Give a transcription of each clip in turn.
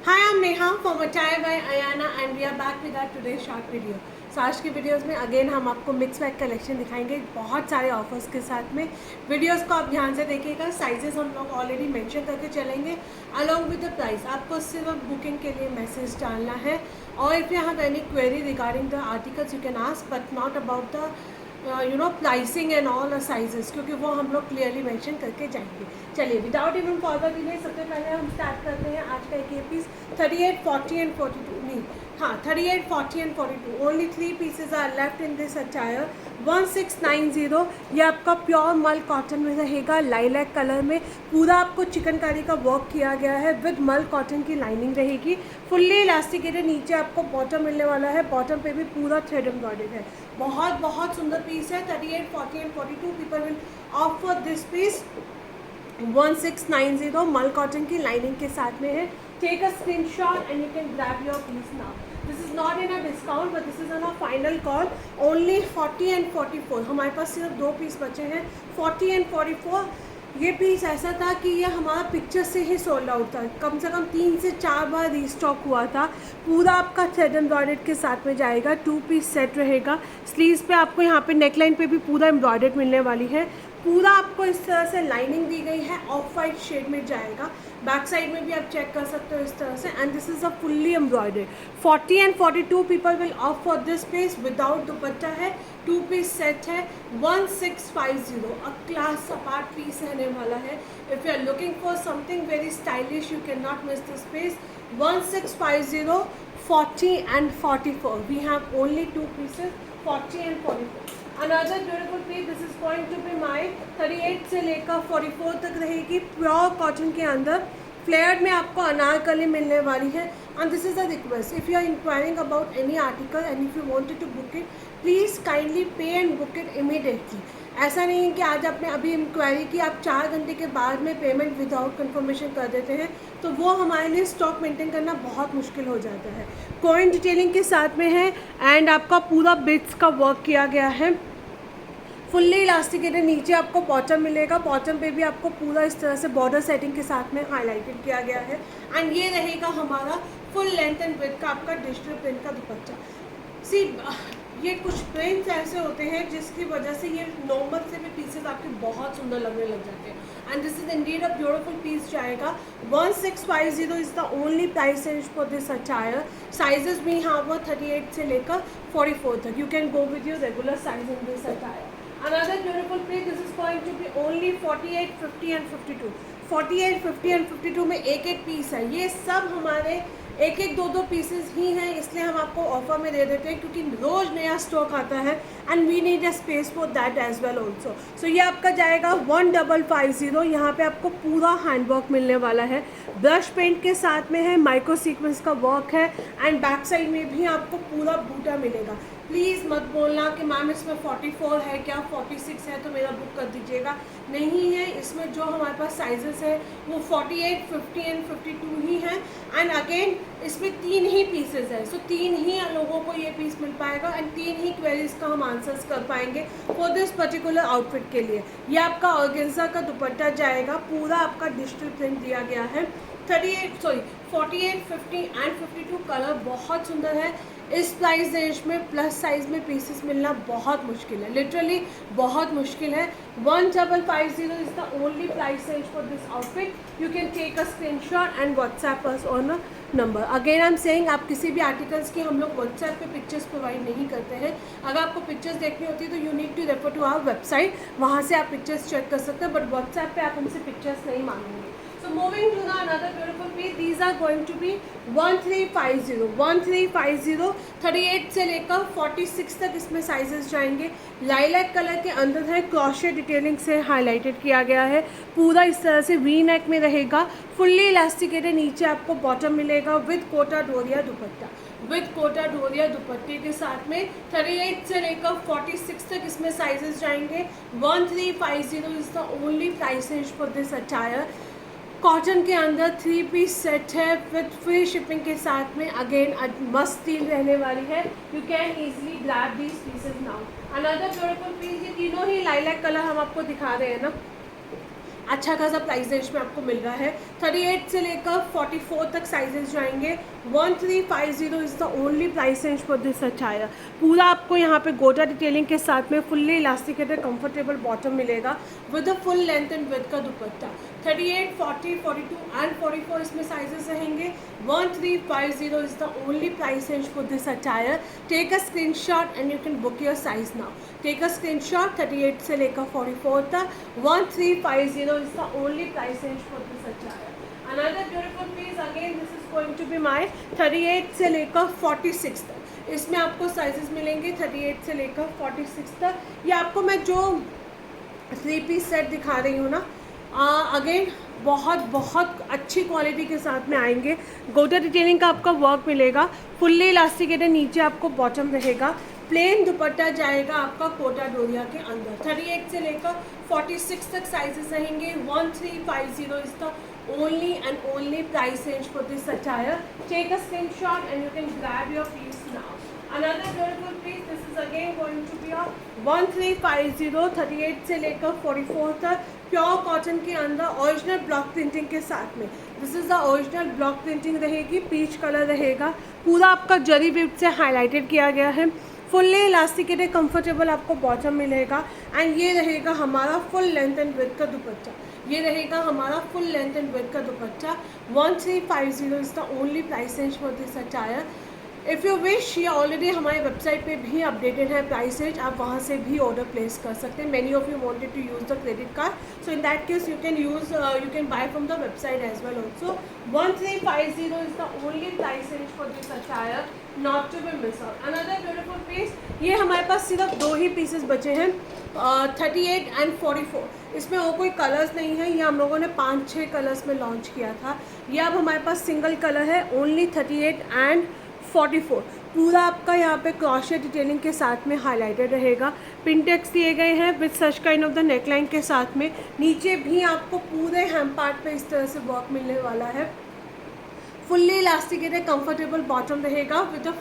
Hi, I'm Neha from Attire by Ayana and we are back with our today's short video. So आज की videos में again हम आपको mix bag collection दिखाएंगे बहुत सारे ऑफर्स के साथ में। वीडियोस को आप ध्यान से देखिएगा। साइजेस हम लोग ऑलरेडी मेंशन करके चलेंगे अलॉन्ग विद द प्राइस। आपको सिर्फ बुकिंग के लिए मैसेज डालना है और if you have any query regarding the articles you can ask but not about the pricing and all sizes, क्योंकि वो हम लोग क्लियरली मेंशन करके जाएंगे। चलिए विदाउट इवन फॉरवर्ड डिले सबसे पहले हम स्टार्ट करते हैं आज का एक पीस 38, 40 एंड 42 नहीं, हाँ 38, 40 and 42 only 3 pieces are left in this attire. 1690 ये आपका प्योर मल कॉटन में रहेगा, लाइलैक कलर में पूरा आपको चिकनकारी का वर्क किया गया है विद मल कॉटन की लाइनिंग रहेगी। फुल्ली इलास्टिकेटेड नीचे आपको बॉटम मिलने वाला है, बॉटम पे भी पूरा थ्रेड एम्ब्रॉयडर्ड है। बहुत सुंदर पीस है। 38, 40 and 42 people will off for this piece. 1690 मल कॉटन की लाइनिंग के साथ में है। Take a screenshot and you can grab your piece now. This is not in a discount but this is on a final call. Only 40 and 44 हमारे पास सिर्फ 2 piece बचे हैं। 40 एंड 44 ये पीस ऐसा था कि ये हमारा पिक्चर से ही सोल्ड आउट था, कम से कम 3 से 4 बार रीस्टॉक हुआ था। पूरा आपका थ्रेड एम्ब्रॉयडर्ड के साथ में जाएगा, 2 पीस सेट रहेगा। स्लीव्स पे आपको यहाँ पे नेकलाइन पे भी पूरा एम्ब्रॉयडर्ड मिलने वाली है। पूरा आपको इस तरह से लाइनिंग दी गई है, ऑफ वाइट शेड में जाएगा। बैक साइड में भी आप चेक कर सकते हो इस तरह से and this is a fully embroidered. 40 and 42 people will off for this piece without dupatta है, 2 पीस सेट है। 1650 अ क्लास अपार्ट पीस रहने वाला है। If you are looking for something very stylish you can not miss this piece. 1650 40 and 44 we have only 2 pieces 40 and 44। Another beautiful piece this is going to be my 38 से लेकर 44 तक रहेगी, pure cotton के अंदर flared में आपको अनारकली मिलने वाली है। And this is a request, if you are enquiring about any article and if you wanted to book it please kindly pay and book it immediately. ऐसा नहीं है कि आज आपने अभी इंक्वायरी की, आप 4 घंटे के बाद में पेमेंट विदाउट कंफर्मेशन कर देते हैं तो वो हमारे लिए स्टॉक मेंटेन करना बहुत मुश्किल हो जाता है। कॉइन डिटेलिंग के साथ में है एंड आपका पूरा बिट्स का वर्क किया गया है। फुल्ली इलास्टिकेटेड नीचे आपको बॉटम मिलेगा, बॉटम पे भी आपको पूरा इस तरह से बॉर्डर सेटिंग के साथ में हाईलाइटेड किया गया है। एंड ये रहेगा हमारा फुल लेंथ एंड विड्थ का आपका डिजिटल प्रिंट का दुपट्टा। सी ये कुछ प्रिंट्स ऐसे होते हैं जिसकी वजह से ये नॉर्मल से भी पीसेस आपके बहुत सुंदर लगने लग जाते हैं and this is indeed a beautiful piece जाएगा। 1650 is the only price range for this attire. Sizes भी यहाँ पर 38 से लेकर 44 तक। You can go with your regular size in this attire. Another beautiful piece, this is going to be only 48, 50 and 52. 48, 50 and 52 में एक एक पीस है। ये सब हमारे एक एक दो दो पीसेस ही हैं, इसलिए हम आपको ऑफर में दे देते हैं क्योंकि रोज़ नया स्टॉक आता है and we need a space for that as well also. So ये आपका जाएगा 1550। यहाँ पे आपको पूरा हैंडवर्क मिलने वाला है, ब्रश पेंट के साथ में है, माइक्रो सीक्वेंस का वर्क है एंड बैक साइड में भी आपको पूरा बूटा मिलेगा। प्लीज़ मत बोलना कि मैम इसमें 44 है क्या, 46 है तो मेरा बुक कर दीजिएगा। नहीं है, इसमें जो हमारे पास साइजेस है वो 48, 50 एंड 52 ही हैं एंड अगेन इसमें 3 ही पीसेस है। सो 3 ही लोगों को ये पीस मिल पाएगा एंड 3 ही क्वेरीज का हम आंसर्स कर पाएंगे फॉर दिस पर्टिकुलर आउटफिट के लिए। ये आपका ऑर्गेन्जा का दुपट्टा जाएगा, पूरा आपका डिजिटल प्रिंट दिया गया है। 48, 50 एंड 52 कलर बहुत सुंदर है। इस प्राइस रेंज में प्लस साइज में पीसेस मिलना बहुत मुश्किल है, लिटरली बहुत मुश्किल है। 1550 is the only price range for this outfit. You can take a screenshot and WhatsApp us on a number. Again I am saying, आप किसी भी आर्टिकल्स की हम लोग व्हाट्सएप पे पिक्चर्स प्रोवाइड नहीं करते हैं। अगर आपको पिक्चर्स देखनी होती है तो you need to refer to our website, वहाँ से आप पिक्चर्स चेक कर सकते हैं, बट व्हाट्सएप पे आप हमसे पिक्चर्स नहीं मांगेंगे। So moving to the another beautiful piece, these are going to be 1350, 1350 38 से लेकर 46 तक इसमें साइजेस जाएंगे। लाइलैक कलर के अंदर है, क्रोशे डिटेलिंग से हाईलाइटेड किया गया है, पूरा इस तरह से वी नेक में रहेगा। फुल्ली इलास्टिकेटेड नीचे आपको बॉटम मिलेगा with Kota Doria dupatta, with Kota Doria दुपट्टे के साथ में। 38 से लेकर 46 तक इसमें साइजेस जाएंगे। 1350 is the only price range for this attire. Cotton के अंदर 3 पीस सेट है विद फ्री शिपिंग के साथ में। अगेन मस्त डील रहने वाली है, you can easily grab these pieces now. Another beautiful piece, ये तीनों ही लाइलैक कलर हम आपको दिखा रहे हैं ना, अच्छा खासा प्राइस रेंज में आपको मिल रहा है। 38 से लेकर 44 तक साइजेस जाएंगे। 1350 is the only price range for this attire. पूरा आपको यहाँ पे गोटा डिटेलिंग के साथ में फुल्ली इलास्टिकेटेड कंफर्टेबल बॉटम मिलेगा with a full length and width का दुपट्टा। 38, 40, 42 एंड 44 इसमें साइजेस रहेंगे। 1350 is the only price range for this attire. Take a screenshot and you can book your size now. Take a screenshot 38 से लेकर 44 तक। 1350 is the only price range for this attire. Another beautiful piece, again this is going to be my 38 से लेकर 46 तक। इसमें आपको sizes मिलेंगे 38 से लेकर 46 तक। ये आपको मैं जो 3 पीस सेट दिखा रही हूँ ना, अगेन बहुत अच्छी क्वालिटी के साथ में आएंगे। गोटा डिटेलिंग का आपका वर्क मिलेगा, फुल्ली इलास्टिकेटेड, नीचे आपको बॉटम रहेगा, प्लेन दुपट्टा जाएगा आपका कोटा डोरिया के अंदर। 38 से लेकर 46 तक साइजेस रहेंगे। 1350 is the only and only price range for this attire. Take a screenshot and you can grab your piece now. Another beautiful piece, this is again going to be a 1350, 38 से लेकर 44 तक, pure cotton के अंदर original block printing के साथ में। This is the original block printing रहेगी, peach colour रहेगा, पूरा आपका जरी विप से हाईलाइटेड किया गया है। फुल्ली इलास्टिकेटेड कंफर्टेबल आपको बॉटम मिलेगा एंड ये रहेगा हमारा फुल लेंथ एंड विड्थ का दुपट्टा। ये रहेगा हमारा फुल लेंथ एंड विड्थ का dupatta. 1350 is the only price range for this attire. If you wish, ये ऑलरेडी हमारी वेबसाइट पे भी अपडेटेड है प्राइस रेंज, आप वहाँ से भी ऑर्डर प्लेस कर सकते हैं। Many of you wanted to use the credit card, so in that case you can buy from the website as well also. 1350 is the only price range for this attire, not to be miss out. Another beautiful piece, ये हमारे पास सिर्फ 2 ही pieces बचे हैं, 38 and 44। इसमें और कोई colours नहीं है, ये हम लोगों ने 5-6 कलर्स में लॉन्च किया था। ये अब हमारे पास सिंगल कलर है, ओनली 38 एंड 44। पूरा आपका यहाँ पे क्रॉशे डिटेलिंग के साथ में हाईलाइटेड रहेगा, पिनटेक्स दिए गए हैं with such kind of the neckline के साथ में। नीचे भी आपको पूरे हेम पार्ट पे इस तरह से वर्क मिलने वाला है। फुल्ली इलास्टिकेटेड कंफर्टेबल बॉटम रहेगा with a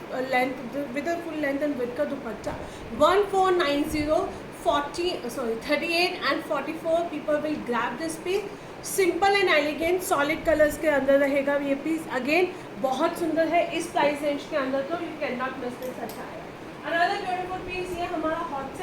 full length and width का dupatta. 1490, 38 and 44 people will grab this piece. Simple and elegant solid colours के अंदर रहेगा ये पीस, अगेन बहुत सुंदर है इस प्राइस रेंज के अंदर, तो you can not miss this attire. Another beautiful piece, ये हमारा हॉट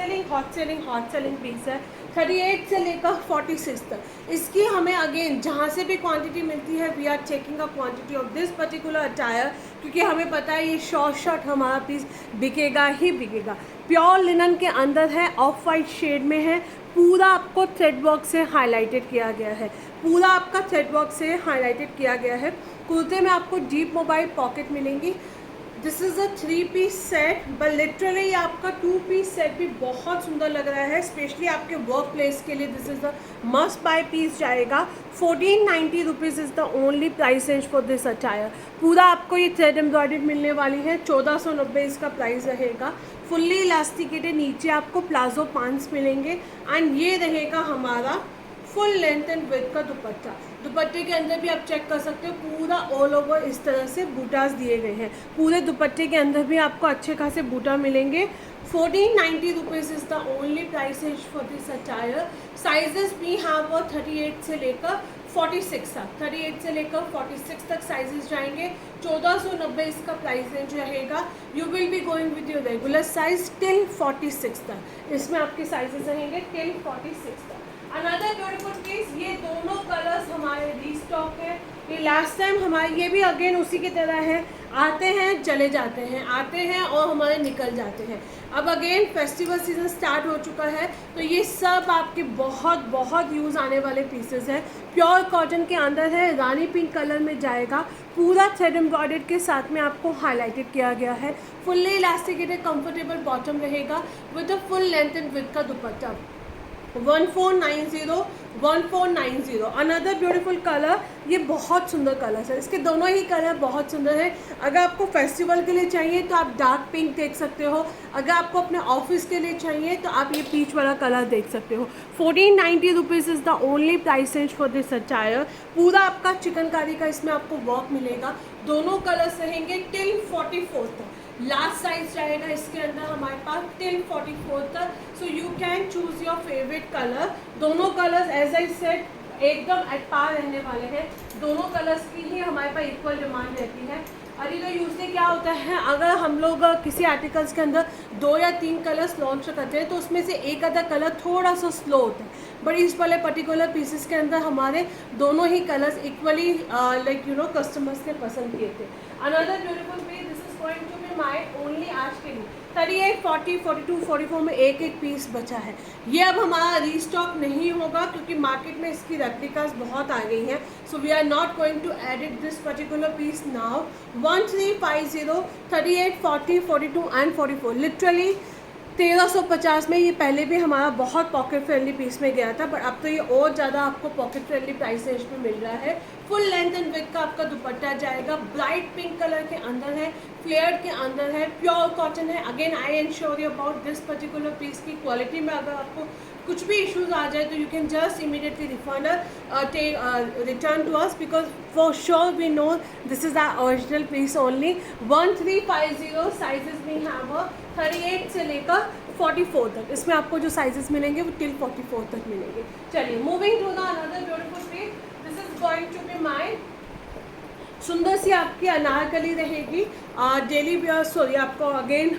सेलिंग पीस है। 38 से लेकर 46 तक इसकी हमें अगेन जहाँ से भी क्वांटिटी मिलती है, we are checking a quantity of this particular attire, क्योंकि हमें पता है ये शॉर्ट हमारा पीस बिकेगा ही बिकेगा। प्योर लिनन के अंदर है, ऑफ वाइट शेड में है, पूरा आपको थ्रेड वर्क से हाईलाइटेड किया गया है, पूरा आपका थ्रेड वर्क से हाईलाइटेड किया गया है। कुर्ते में आपको डीप मोबाइल पॉकेट मिलेंगी। This is a 3 piece set, but literally आपका 2 पीस सेट भी बहुत सुंदर लग रहा है, स्पेशली आपके वर्क प्लेस के लिए this is the must buy piece जाएगा। 1490 rupees is the only price range for this attire. पूरा आपको ये थ्रेड एम्ब्रॉयडर्ड मिलने वाली है, 1490 इसका प्राइस रहेगा। फुल्ली इलास्टिकेटेड, नीचे आपको प्लाजो पांट्स मिलेंगे एंड ये रहेगा हमारा फुल लेंथ एंड विड्थ का दुपट्टा। दुपट्टे के अंदर भी आप चेक कर सकते हो, पूरा ऑल ओवर इस तरह से बूटास दिए गए हैं। पूरे दुपट्टे के अंदर भी आपको अच्छे खासे बूटा मिलेंगे। 1490 rupees is the only price range for this attire. Sizes भी हैव 38 से लेकर 46 तक, 38 से लेकर 46 तक साइजेस जाएंगे। 1490 इसका प्राइस रेंज रहेगा। You will be going with your regular size till 46 तक, इसमें आपके साइजेस रहेंगे टिल 46 तक। अनदर ब्यूटीफुल पीस, ये दोनों कलर्स हमारे रीस्टॉक है। ये लास्ट टाइम हमारे, ये भी अगेन उसी की तरह है, आते हैं चले जाते हैं, आते हैं और हमारे निकल जाते हैं। अब अगेन फेस्टिवल सीजन स्टार्ट हो चुका है, तो ये सब आपके बहुत यूज़ आने वाले पीसेस हैं। प्योर कॉटन के अंदर है, रानी पिंक कलर में जाएगा, पूरा थ्रेड एम्ब्रॉयडर्ड के साथ में आपको हाईलाइटेड किया गया है। फुल्ली इलास्टिकेटेड कंफर्टेबल बॉटम रहेगा with a full length and width का दुपट्टा। 1490। अनदर ब्यूटीफुल कलर, ये बहुत सुंदर कलर है, इसके दोनों ही कलर बहुत सुंदर है। अगर आपको फेस्टिवल के लिए चाहिए तो आप डार्क पिंक देख सकते हो, अगर आपको अपने ऑफिस के लिए चाहिए तो आप ये पीच वाला कलर देख सकते हो। 1490 rupees is the only price range for this attire. पूरा आपका चिकनकारी का इसमें आपको वर्क मिलेगा, दोनों कलर्स रहेंगे टिल 44 तक। लास्ट साइज जाएगा इसके अंदर हमारे पास टिल 44 तक, सो you can choose your favourite colour. दोनों कलर्स एज आई सेड एकदम एट पार रहने वाले हैं। दोनों कलर्स की ही हमारे पास इक्वल डिमांड रहती है। अरे तो यूजली क्या होता है, अगर हम लोग किसी आर्टिकल्स के अंदर 2 या 3 कलर्स लॉन्च करते हैं तो उसमें से एक आधा कलर थोड़ा सा स्लो होता है, बट इस वाले पर्टिकुलर पीसेस के अंदर हमारे दोनों ही कलर्स इक्वली कस्टमर्स ने पसंद किए थे। Another beautiful piece, this is going to be my only आज के लिए 38, 40, 42, 44 में एक एक पीस बचा है। ये अब हमारा रीस्टॉक नहीं होगा क्योंकि मार्केट में इसकी रेप्लिकास बहुत आ गई हैं। So we are not going to edit this particular piece now. 1350, 38, 40, 42 and 44 literally 1350 में ये पहले भी हमारा बहुत पॉकेट फ्रेंडली पीस में गया था, बट अब तो ये और ज़्यादा आपको पॉकेट फ्रेंडली प्राइस रेंज में मिल रहा है। फुल लेंथ एंड विड्थ का आपका दुपट्टा जाएगा, ब्राइट पिंक कलर के अंदर है, फ्लेयर्ड के अंदर है, प्योर कॉटन है। Again I ensure you about this particular piece की क्वालिटी में अगर आपको कुछ भी इश्यूज आ जाए तो you can just immediately return to us because for sure we know this is our original piece only. 1350 sizes में हैव 38 से लेकर 44 तक, इसमें आपको जो साइजेस मिलेंगे वो टिल 44 तक मिलेंगे। चलिए moving to the another beautiful piece, this is going to be my सुंदर सी आपकी अनारकली रहेगी, डेली वेयर सॉरी आपको अगेन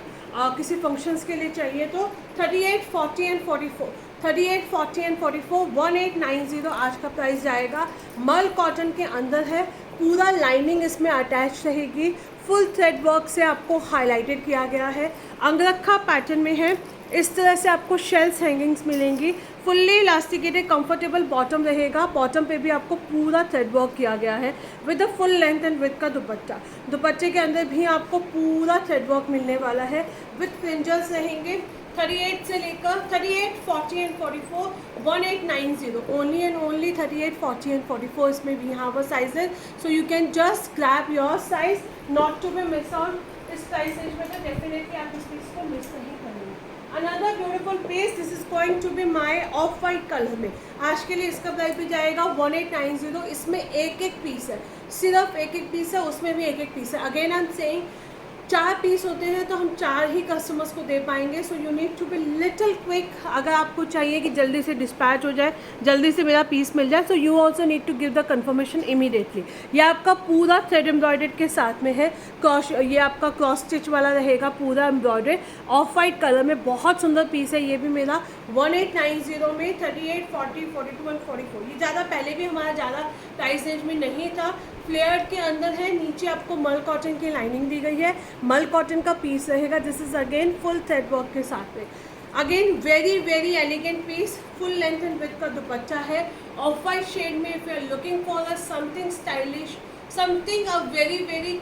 किसी फंक्शंस के लिए चाहिए तो 38, 40 एंड 44, 38, 40 एंड 44 1890 आज का प्राइस जाएगा। मल कॉटन के अंदर है, पूरा लाइनिंग इसमें अटैच रहेगी, फुल थ्रेड वर्क से आपको हाईलाइटेड किया गया है, अंगरखा पैटर्न में है। इस तरह से आपको शेल्स हैंगिंग्स मिलेंगी, फुल्ली इलास्टिकेटेड कंफर्टेबल बॉटम रहेगा, बॉटम पे भी आपको पूरा थ्रेड वर्क किया गया है with the full length and with का दुपट्टा। दुपट्टे के अंदर भी आपको पूरा थ्रेड वर्क मिलने वाला है विथ फ्रिंजल्स रहेंगे। 38 से लेकर 38, 40 and 44 1890 only and only 38, 40 and 44 इसमें भी यहाँ पर sizes, so you can just grab your size not to be miss out. इस प्राइस रेंज में तो डेफिनेटली आप इस पीस को मिस नहीं करेंगे। Another beautiful piece, this is going to be my off white colour में आज के लिए इसका प्राइस भी जाएगा 1890। इसमें एक एक पीस है, सिर्फ एक एक पीस है, उसमें भी एक एक पीस है। Again I am saying 4 piece होते हैं तो हम 4 ही कस्टमर्स को दे पाएंगे, so you need to be little quick. अगर आपको चाहिए कि जल्दी से डिस्पैच हो जाए, जल्दी से मेरा पीस मिल जाए, so you also need to give the confirmation immediately. ये आपका पूरा थ्रेड एम्ब्रॉयडर्ड के साथ में है, क्रॉस ये आपका क्रॉस स्टिच वाला रहेगा, पूरा एम्ब्रॉयडर्ड ऑफ वाइट कलर में, बहुत सुंदर पीस है। ये भी मेरा 1890 में 38, 40, 42 एंड 44, ये ज़्यादा पहले भी हमारा ज़्यादा प्राइस रेंज में नहीं था। फ्लेयर्ड के अंदर है, नीचे आपको मल कॉटन की लाइनिंग दी गई है, मल कॉटन का पीस रहेगा। This is again full thread work के साथ में, again very very elegant piece, full length and width का दुपट्टा है ऑफ वाइट शेड में। If you are looking for a something stylish, something a very very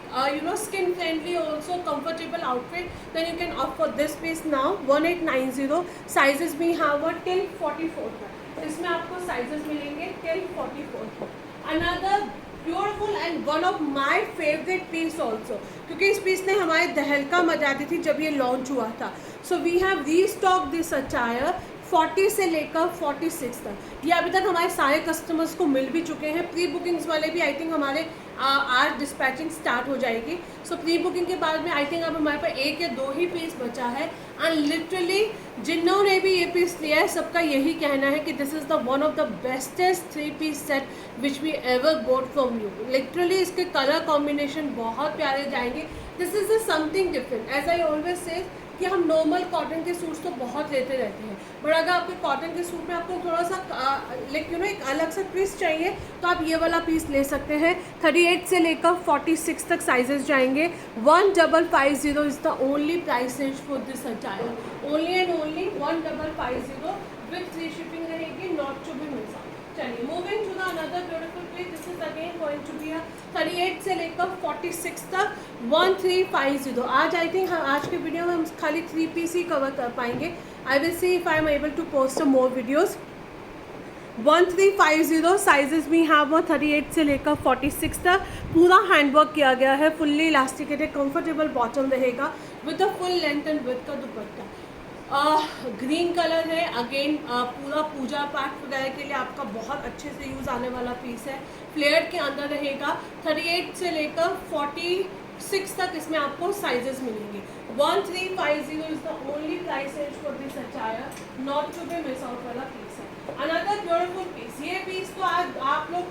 skin friendly also comfortable outfit, then you can opt for this piece now 1890। sizes we have till 44 तक, इसमें आपको sizes मिलेंगे till 44 तक। another beautiful and one of my favourite piece also, क्योंकि इस piece ने हमारे दहलका मचा दी थी जब ये लॉन्च हुआ था। So we have restock this attire 40 से लेकर 46 तक। ये अभी तक हमारे सारे कस्टमर्स को मिल भी चुके हैं। प्री बुकिंग्स वाले भी आई थिंक हमारे आज डिस्पैचिंग स्टार्ट हो जाएगी। सो प्री बुकिंग के बाद में आई थिंक अब हमारे पास 1 या 2 ही पीस बचा है। एंड लिटरली जिन्होंने भी ये पीस लिया है सबका यही कहना है कि this is the one of the bestest 3 piece set which we ever bought from you. Literally इसके कलर कॉम्बिनेशन बहुत प्यारे जाएंगे। This is a something different. As I always say कि हम नॉर्मल कॉटन के सूट्स तो बहुत लेते रहते हैं, बट अगर आपके कॉटन के सूट में आपको थोड़ा सा एक अलग सा ट्विस्ट चाहिए तो आप ये वाला पीस ले सकते हैं। 38 से लेकर 46 तक साइजेस जाएंगे। 1550 is the only price range for this attire, only and only 1550 with free shipping रहेगी, not to be miss out. चलिए moving to the another beautiful piece, this is again going to be 38 से लेकर 46 तक 1350। आज I think आज के video में हम खाली 3 पीस ही कवर कर पाएंगे। I will see if I am able to post more videos. 1350 sizes भी हैं वो 38 से लेकर 46 तक। पूरा हैंडवर्क किया गया है, फुल्ली इलास्टिकेटेड कंफर्टेबल बॉटम रहेगा with a full length and with का दुपट्टा। ग्रीन कलर है, अगेन पूरा पूजा पाठ वगैरह के लिए आपका बहुत अच्छे से यूज़ आने वाला पीस है। फ्लेयर के अंदर रहेगा। 38 से लेकर 46 तक इसमें आपको साइजेस मिलेंगे। 1350 is the only price range for this attire, not to be miss out वाला पीस है। अनदर ब्यूटीफुल पीस, ये पीस तो आज आप लोग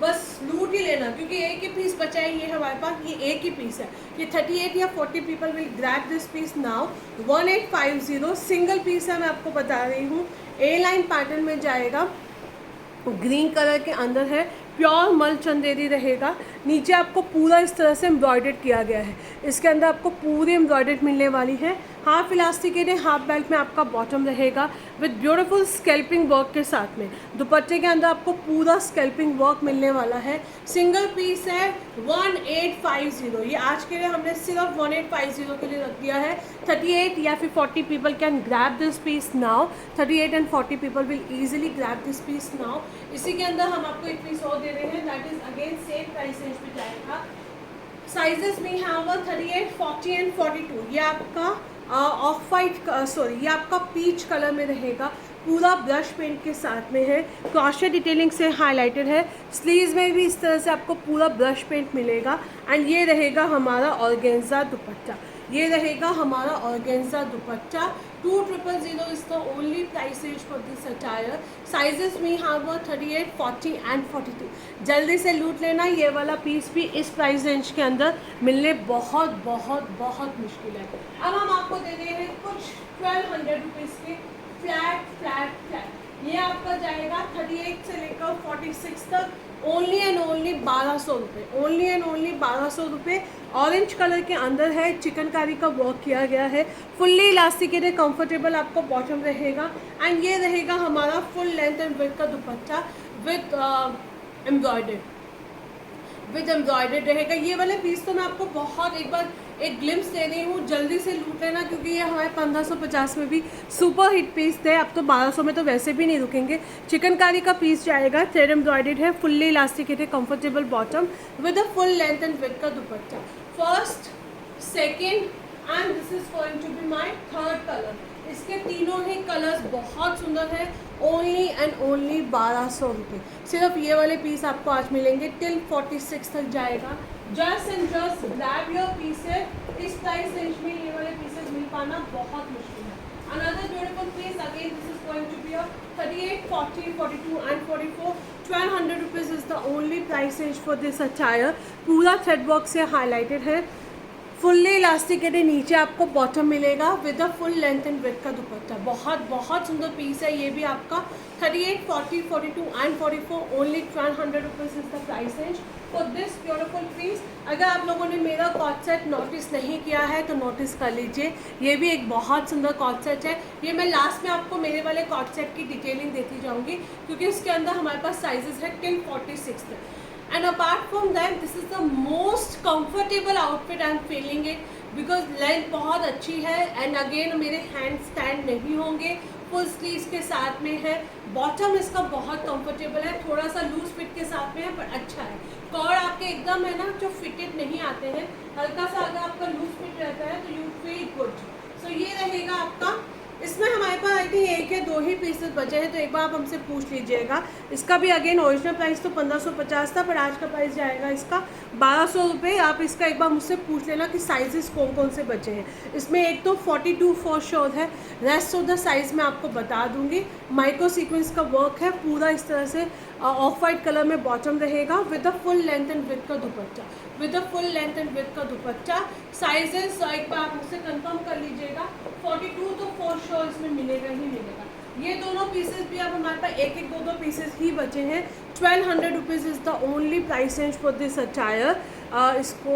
बस लूट ही लेना, क्योंकि एक ही पीस बचा है ये हमारे पास, ये एक ही पीस है। ये 38 या 40 people will grab this piece now. 1850 single piece है, मैं आपको बता रही हूँ। ए लाइन पैटर्न में जाएगा, ग्रीन कलर के अंदर है, प्योर मल चंदेरी रहेगा। नीचे आपको पूरा इस तरह से एम्ब्रॉयडर्ड किया गया है, इसके अंदर आपको पूरी एम्ब्रॉयडर्ड मिलने वाली है। हाफ इलास्टिकेट है, हाफ बेल्ट में आपका बॉटम रहेगा विद ब्यूटीफुल स्कैल्पिंग वर्क के साथ में। दुपट्टे के अंदर आपको पूरा स्कैल्पिंग वर्क मिलने वाला है। सिंगल पीस है 1850। ये आज के लिए हमने सिर्फ 1850 के लिए रख दिया है। 38 या फिर 40 people can grab this piece now. 38 and 40 people will easily grab this piece now. इसी के अंदर हम आपको एक पीस और दे रहे हैं, that is again same price range पे जाएगा। साइजेस में हैव 38, 40 एंड 42। ये आपका ऑफ वाइट, सॉरी ये आपका पीच कलर में रहेगा, पूरा ब्रश पेंट के साथ में है, क्रॉशे डिटेलिंग से हाईलाइटेड है। स्लीव्स में भी इस तरह से आपको पूरा ब्रश पेंट मिलेगा। एंड ये रहेगा हमारा ऑर्गेन्जा दुपट्टा, ये रहेगा हमारा organza dupatta. 2000 is the only price range for this attire. Sizes में हैव 38, 40 एंड 42। जल्दी से लूट लेना, ये वाला पीस भी इस प्राइस रेंज के अंदर मिलने बहुत बहुत बहुत मुश्किल है। अब हम आपको दे रहे हैं कुछ 1200 रुपीज़ के फ्लैट फ्लैट फ्लैट। ये आपका जाएगा 38 से लेकर 46 तक, ओनली एंड ओनली 1200 रुपये, ओनली एंड ओनली 1200 रुपये। ऑरेंज कलर के अंदर है, चिकनकारी का वर्क किया गया है, फुल्ली इलास्टिकेटेड कंफर्टेबल आपको बॉटम रहेगा। एंड ये रहेगा हमारा फुल लेंथ एंड विड्थ का दुपट्टा विद एम्ब्रॉयडर्ड रहेगा। ये वाले पीस तो मैं आपको बहुत एक बार एक ग्लिम्स दे रही हूँ, जल्दी से लूट लेना, क्योंकि ये हमारे 1550 में भी सुपर हिट पीस थे। अब तो 1200 में तो वैसे भी नहीं रुकेंगे। चिकनकारी का पीस जाएगा, थ्रेड एम्ब्रॉयडर्ड है, fully elasticated comfortable bottom with a full length and width का dupatta. First, second and this is going to be my third colour. इसके तीनों ही कलर्स बहुत सुंदर है। ओनली एंड ओनली 1200 रुपये। सिर्फ ये वाले पीस आपको आज मिलेंगे, टिल 46 तक जाएगा। Just and just grab your pieces. इस प्राइस रेंज में ये वाले पीसेस मिल पाना बहुत मुश्किल है। Another beautiful piece, again this is going to be a 38, 40, 42 and 44. 1200 rupees is the only price range for this attire. पूरा थ्रेड वर्क से हाईलाइटेड है, फुल्ली इलास्टिकेटेड नीचे आपको बॉटम मिलेगा with a full length and width का दुपट्टा। बहुत बहुत सुंदर पीस है। ये भी आपका 38, 40, 42 and 44, only 1200 rupees is the price range for this beautiful piece. अगर आप लोगों ने मेरा कॉर्ड सेट नोटिस नहीं किया है तो नोटिस कर लीजिए, ये भी एक बहुत सुंदर कॉर्ड सेट है। ये मैं लास्ट में आपको मेरे वाले कॉर्ड सेट की डिटेलिंग देती जाऊँगी, क्योंकि इसके अंदर हमारे पास साइजेस है टिल 46 तक। And apart from that, this is the most comfortable outfit I am feeling it, because length बहुत अच्छी है एंड अगेन मेरे हैंड स्टैंड नहीं होंगे, फुल स्लीव्स के साथ में है। बॉटम इसका बहुत कंफर्टेबल है, थोड़ा सा लूज फिट के साथ में है पर अच्छा है। कॉर्ड आपके एकदम है ना जो फिटेड नहीं आते हैं, हल्का सा अगर आपका लूज फिट रहता है तो यू फील गुड। सो ये रहेगा आपका। इसमें हमारे पास आई थिंक एक या दो ही पीसेस बचे हैं, तो एक बार आप हमसे पूछ लीजिएगा। इसका भी अगेन ओरिजिनल प्राइस तो 1550 था, पर आज का प्राइस जाएगा इसका 1200 रुपये। आप इसका एक बार मुझसे पूछ लेना कि साइजेस कौन कौन से बचे हैं। इसमें एक तो 42 फॉर श्योर है, रेस्ट ऑफ द साइज़ मैं आपको बता दूंगी। माइक्रो सीक्वेंस का वर्क है पूरा इस तरह से, ऑफ वाइट कलर में बॉटम रहेगा with a full length and width का dupatta, with a full length and width का दुपट्टा। साइजेस एक बार आप मुझसे कंफर्म कर लीजिएगा। 42 तो फॉर श्योर इसमें मिलेगा ही मिलेगा। ये दोनों पीसेस भी अब हमारे पास एक एक दो दो पीसेस ही बचे हैं। 1200 rupees is the only price range for this attire. इसको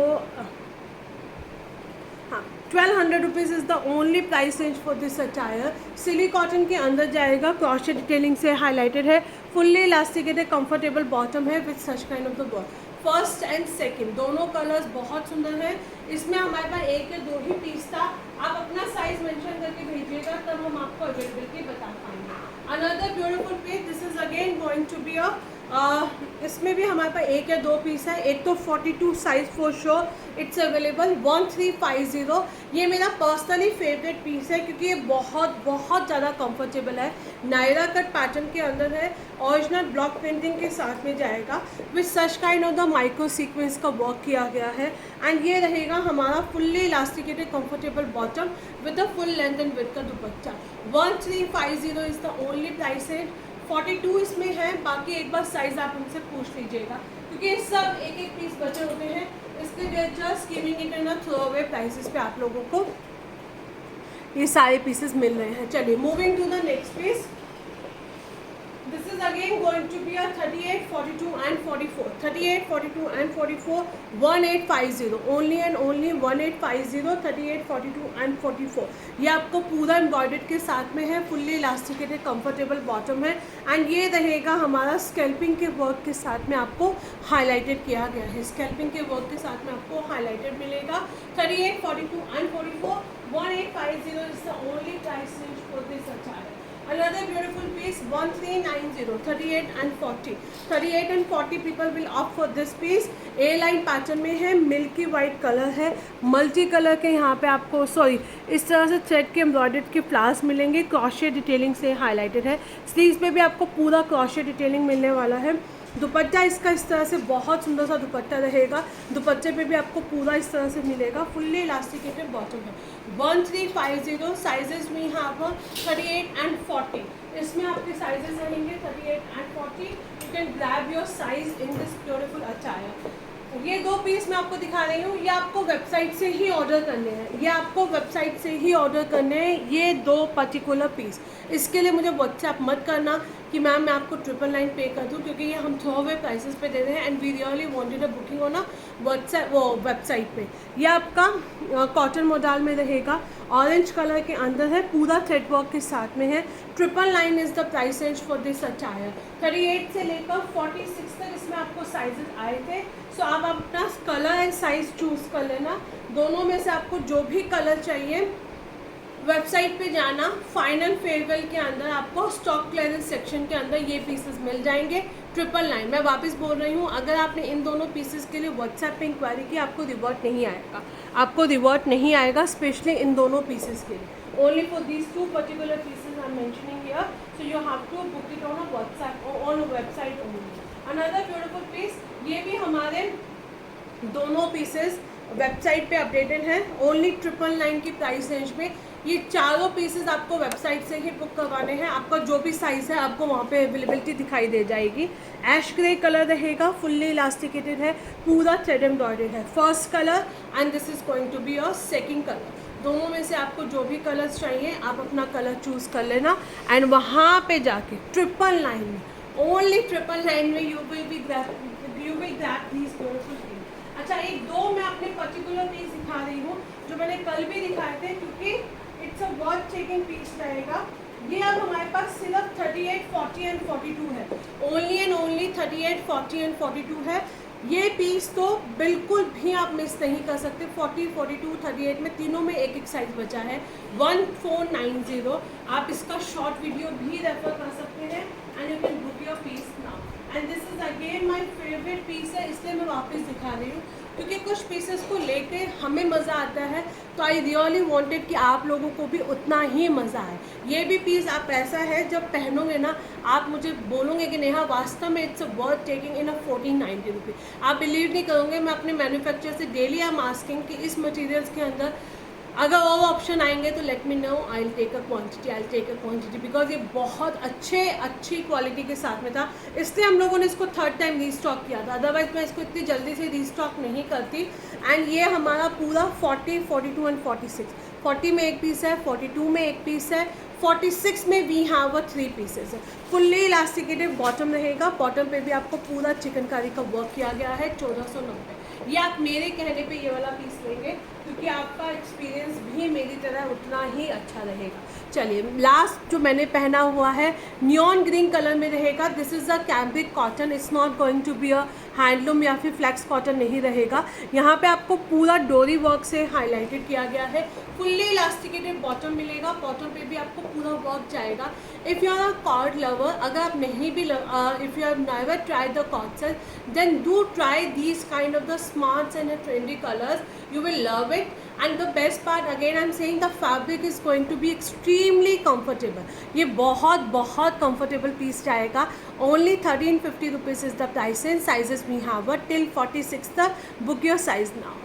1200 rupees is the only price range for this attire. Silly cotton के अंदर जाएगा, क्रॉशे डिटेलिंग से हाईलाइटेड है, फुल्ली इलास्टिकेटेड कंफर्टेबल बॉटम है with such kind of the work. First and second दोनों colours बहुत सुंदर हैं। इसमें हमारे पास एक या दो ही पीस था। आप अपना साइज मेंशन करके भेजिएगा, तब हम आपको अवेलेबिलिटी बता पाएंगे। Another beautiful piece, this is again going to be a इसमें भी हमारे पास एक या दो पीस है। एक तो 42 size for sure it's available 1350। ये मेरा पर्सनली फेवरेट पीस है, क्योंकि ये बहुत बहुत ज़्यादा कंफर्टेबल है। नायरा कट पैटर्न के अंदर है, ओरिजिनल ब्लॉक प्रिंटिंग के साथ में जाएगा with such kind of the micro sequence का वर्क किया गया है। एंड ये रहेगा हमारा fully elasticated comfortable bottom with the full length and width का dupatta. 1350 is the only price range 42 इसमें है, बाकी एक बार साइज़ आप उनसे पूछ लीजिएगा, क्योंकि सब एक एक पीस बचे होते हैं, इसके लिए just giving it in a throw away prices पे आप लोगों को ये सारे पीसेस मिल रहे हैं। चलिए moving to the next piece, this is again going to be a 38, 42 and 44, 38, 42 and 44, 1850 only and only 1850, 38, 42 and 44। ये आपको पूरा एम्ब्रॉयडर्ड के साथ में है, फुल्ली इलास्टिकेटेड कंफर्टेबल बॉटम है, एंड ये रहेगा हमारा स्कैल्पिंग के वर्क के साथ में आपको हाईलाइटेड किया गया है। स्कैल्पिंग के वर्क के साथ में आपको हाईलाइटेड मिलेगा। 38, 42 and 44, 1850 is the only price range for this attire. Another beautiful piece, 1390, 38 and 40. 38 and 40 people will opt for this piece. A line pattern में है, मिल्की वाइट कलर है, मल्टी कलर के यहाँ पे आपको इस तरह से थ्रेड के एम्ब्रॉयडर्ड के फ्लावर्स मिलेंगे, क्रॉशे डिटेलिंग से हाईलाइटेड है। स्लीव्स पे भी आपको पूरा क्रॉशे डिटेलिंग मिलने वाला है। दुपट्टा इसका इस तरह से बहुत सुंदर सा दुपट्टा रहेगा, दुपट्टे पे भी आपको पूरा इस तरह से मिलेगा, फुल्ली इलास्टिकेटेड बॉटम है। 1350 साइजेस में यहाँ पर 38 एंड 40, इसमें आपके साइजेस रहेंगे 38 and 40। You can grab your size in this beautiful attire. ये दो पीस मैं आपको दिखा रही हूँ, ये आपको वेबसाइट से ही ऑर्डर करने हैं, ये आपको वेबसाइट से ही ऑर्डर करने हैं ये दो पर्टिकुलर पीस। इसके लिए मुझे व्हाट्सएप मत करना कि मैम मैं आपको 999 पे कर दूँ, क्योंकि ये हम थ्रो अवे प्राइसेस पे दे रहे हैं, and we really wanted a booking हो ना व्हाट्सएप वेबसाइट पे। ये आपका कॉटन मॉडल में रहेगा, ऑरेंज कलर के अंदर है, पूरा थ्रेड वर्क के साथ में है। 999 is the price range for this attire. 38 से लेकर 46 तक इसमें आपको साइजेस आए थे। सो आप अपना कलर एंड साइज चूज़ कर लेना, दोनों में से आपको जो भी कलर चाहिए वेबसाइट पे जाना, फाइनल फेयरवेल के अंदर आपको स्टॉक क्लियरेंस सेक्शन के अंदर ये पीसेस मिल जाएंगे। 999 मैं वापस बोल रही हूँ, अगर आपने इन दोनों पीसेस के लिए व्हाट्सएप पे इंक्वायरी की आपको रिवर्ट नहीं आएगा, आपको रिवर्ट नहीं आएगा, स्पेशली इन दोनों पीसेस के लिए। Only for these two particular pieces I am mentioning here, so you have to book it on a WhatsApp on website only. Another beautiful piece, ये भी हमारे दोनों पीसेस वेबसाइट पे अपडेटेड हैं, only 999 की प्राइस रेंज में। ये चारों पीसेस आपको वेबसाइट से ही बुक करवाने हैं, आपका जो भी साइज़ है आपको वहाँ पे अवेलेबिलिटी दिखाई दे जाएगी। ऐश ग्रे कलर रहेगा, फुल्ली इलास्टिकेटेड है, पूरा थ्रेड एम्ब्रॉयडर्ड है, first colour and this is going to be your second colour. दोनों में से आपको जो भी कलर्स चाहिए आप अपना कलर चूज़ कर लेना, एंड वहाँ पे जाके 999 में, ओनली 999 में you will grab these beautiful piece. अच्छा, एक दो मैं अपने पर्टिकुलर पीस दिखा रही हूँ जो मैंने कल भी दिखाए थे, क्योंकि it's a worth taking piece रहेगा। ये अब हमारे पास सिर्फ 38, 40 एंड 42 है, ओनली एंड ओनली 38, 40 एंड 42 है। ये पीस तो बिल्कुल भी आप मिस नहीं कर सकते। 40, 42, 38 में तीनों में एक एक साइज बचा है। 1490 आप इसका शॉर्ट वीडियो भी रेफर कर सकते हैं, and you can book your piece now. And this is again my favourite piece है, इसलिए मैं वापस दिखा रही हूँ, क्योंकि कुछ पीसेस को लेके हमें मज़ा आता है, तो आई रियली वांटेड कि आप लोगों को भी उतना ही मज़ा आए। ये भी पीस आप ऐसा है जब पहनोगे ना आप मुझे बोलोगे कि नेहा वास्तव में it's a worth taking in a 1490 रुपये। आप बिलीव नहीं करोगे, मैं अपने मैन्युफैक्चरर से डेली आई एम आस्किंग कि इस मटीरियल्स के अंदर अगर और ऑप्शन आएंगे तो let me know, I will take a quantity, because ये बहुत अच्छी क्वालिटी के साथ में था, इसलिए हम लोगों ने इसको थर्ड टाइम रीस्टॉक किया था, अदरवाइज मैं इसको इतनी जल्दी से रीस्टॉक नहीं करती। एंड ये हमारा पूरा 40, 42 एंड 46, 40 में एक पीस है, 42 में एक पीस है, 46 में वी हैव 3 पीसेस है। फुल्ली इलास्टिकेटेड बॉटम रहेगा, बॉटम पे भी आपको पूरा चिकनकारी का वर्क किया गया है। 1490 ये आप मेरे कहने पे ये वाला पीस लेंगे, क्योंकि आपका एक्सपीरियंस भी मेरी तरह उतना ही अच्छा रहेगा। चलिए, लास्ट जो मैंने पहना हुआ है नियॉन ग्रीन कलर में रहेगा। This is a cambric cotton, it's not going to be a handloom या फिर फ्लैक्स कॉटन नहीं रहेगा। यहाँ पे आपको पूरा डोरी वर्क से हाईलाइटेड किया गया है, फुल्ली इलास्टिकेटेड बॉटम मिलेगा, बॉटम पे भी आपको पूरा वर्क जाएगा। If you are a cord lover, अगर आप नहीं भी if you have never tried the cord set, then do try these kind of the smarts and trendy colours, you will love it. And the best part, again I'm saying, the fabric is going to be extremely comfortable. ये बहुत comfortable piece जाएगा। Only 1350 rupees is the price, and sizes we have till 46 तक। Book your size now.